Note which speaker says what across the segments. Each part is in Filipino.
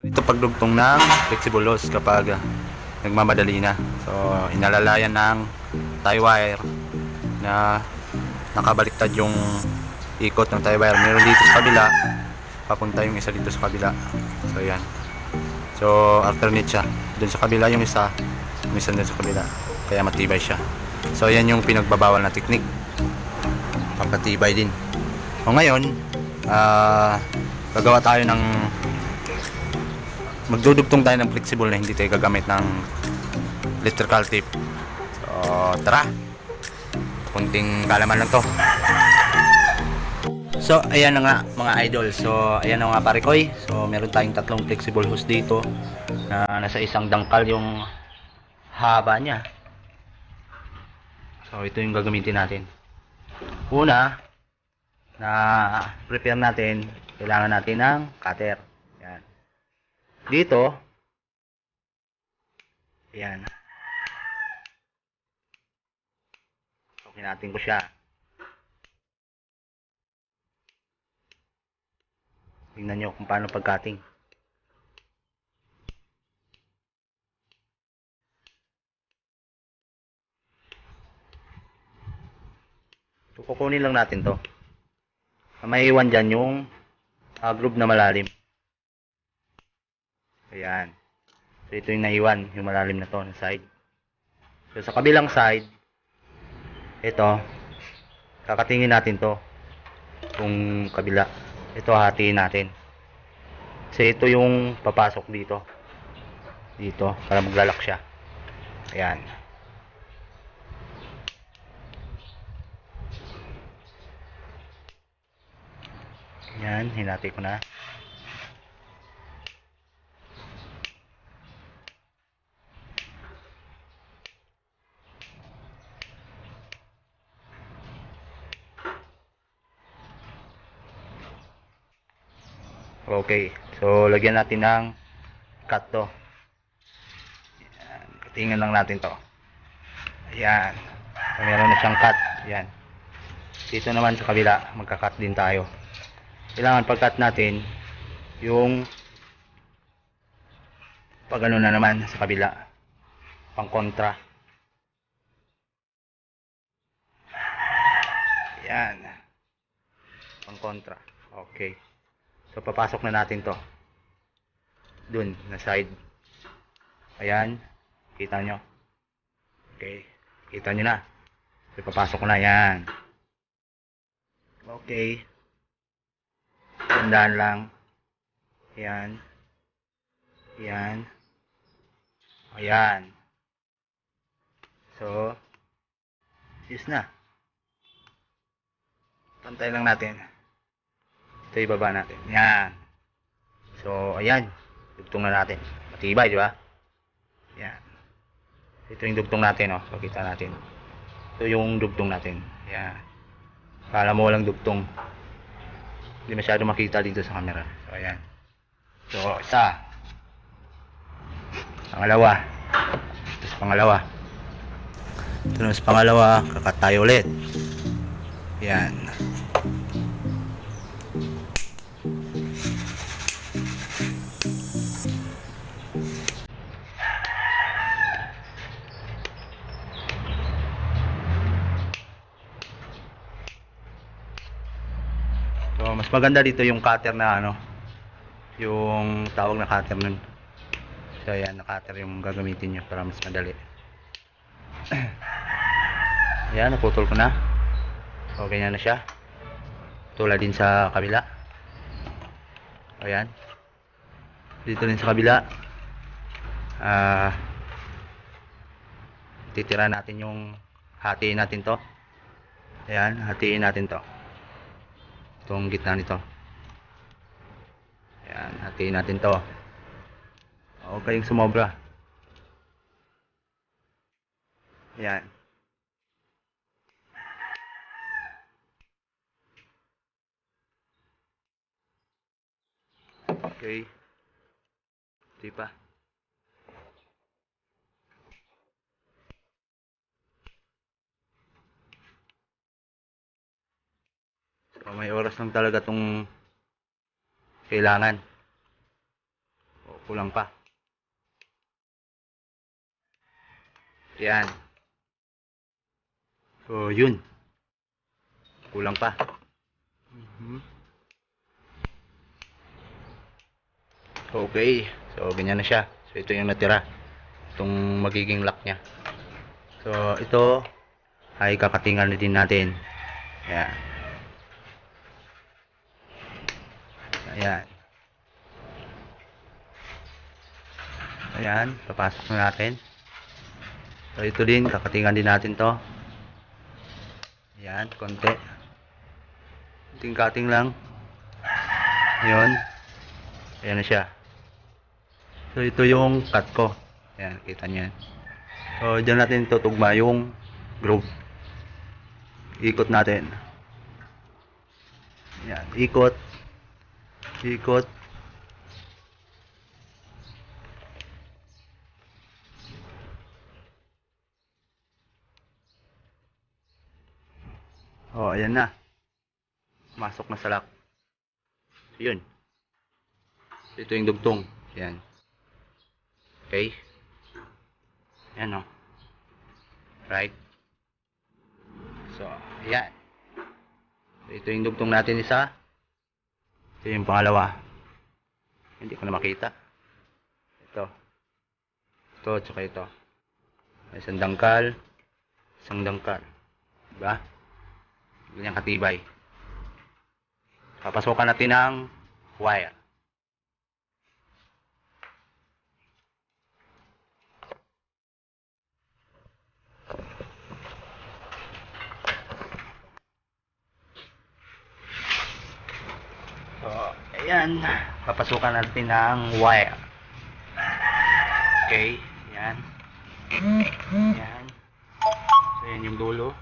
Speaker 1: Ito pagdugtong ng flexible hose kapag nagmamadali na. So, inalalayan ng tie wire na nakabaliktad yung ikot ng tie wire. Meron dito sa kabila, papunta yung isa dito sa kabila. So, yan. So, alternate siya. Doon sa kabila yung isa doon sa kabila. Kaya matibay siya. So, yan yung pinagbabawal na teknik. Pampatibay din. O ngayon, gagawa tayo ng magdudugtong tayo ng flexible na hindi tayo gagamit ng electrical tape. So tara, kunting kalaman lang to. So ayan na nga mga idol. So ayan na nga parikoy. So meron tayong tatlong flexible hose dito na nasa isang dangkal yung haba nya. So ito yung gagamitin natin. Una na prepare natin, kailangan natin ng cutter. Yan. Dito, ayan. Okay natin ko siya. Tingnan nyo kung paano pag-cutting. So, kukunin lang natin to. May iwan dyan yung groove na malalim. Ayan. So, ito yung naiwan, yung malalim na to na side. So, sa kabilang side, ito, kakatingin natin to. Kung kabila. Ito, hatiin natin. Kasi ito yung papasok dito. Dito, para maglalak siya. Ayan. Ayan, hinati ko na. Okay, so lagyan natin ng cut to. Ayan, katingan lang natin to. Ayan, so, meron na siyang cut. Ayan, dito naman sa kabila magka-cut din tayo. Kailangan pag-cut natin yung pag ano na naman sa kabila, pang kontra. Ayan, pang kontra. Okay, so papasok na natin to dun na side. Ayan, kita nyo. Okay, kita nyo na. So papasok ko na. Yan. Okay, tandaan lang. Ayan. Ayan. Ayan. So is na. Pantay lang natin. Ito ibaba natin. Yan. So ayan, dugtong na natin. Matibay, di ba? Yan. Ito yung dugtong natin, oh. So kita natin. Ito yung dugtong natin. Yan. Kala mo walang dugtong. Hindi masyado makita dito sa camera. So ayan. So isa. Pangalawa. Ito sa pangalawa. Ito na sa pangalawa. Kakat tayo ulit. Yan. So mas maganda dito yung cutter na ano, yung tawag na cutter nun. So ayan, na cutter yung gagamitin nyo para mas madali. Ayan, naputol ko na. So ganyan na siya. Tulad din sa kabila. Ayan. Dito din sa kabila. Titira natin yung, hatiin natin to. Ayan, hatiin natin to. Itong gitna nito. Ayan, hatiin natin to. Huwag kayong sumobra. Ayan. Okay. Di pa. So may oras lang talaga tong kailangan. Kulang pa. Yan. So, yun. Kulang pa. Okay. So, ganyan na siya. So, ito yung natira. Itong magiging lock niya. So, ito ay kakatingan na din natin. Ayan. Ayan. Ayan. Papasok na natin. So, ito din. Kakatingan din natin to. Ayan. Konti. Ting-kating lang. Ayan. Ayan na siya. So, ito yung cut ko. Ayan. Kita nyo yan. So, dyan natin tutugma yung groove. Ikot natin. Ayan. Ikot. Ikot. Oh, ayan na. Masok na sa lock. Yun. Ito yung dugtong. Ayan. Okay. Ayan o. Right. So, ayan. Ito yung dugtong natin isa. Ito yung pangalawa. Hindi ko na makita. Ito. Ito, tsaka ito. Isang dangkal. Isang dangkal. Diba? Ganyan katibay. Papasokan natin ng wire. So, ayan. Papasukan natin ng wire. Okay. Ayan. Ayan. So, ayan yung dulo.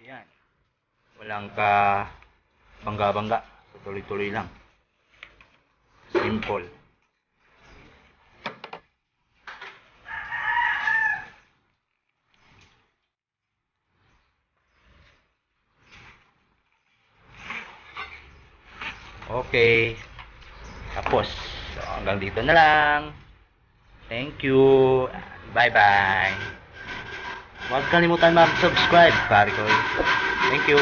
Speaker 1: Ayan. Walang ka bangga-bangga. So, tuloy-tuloy lang. Simple. Okay. Tapos, so, hanggang dito na lang. Thank you. Bye-bye. Huwag kalimutan mag-subscribe, pare ko. Thank you.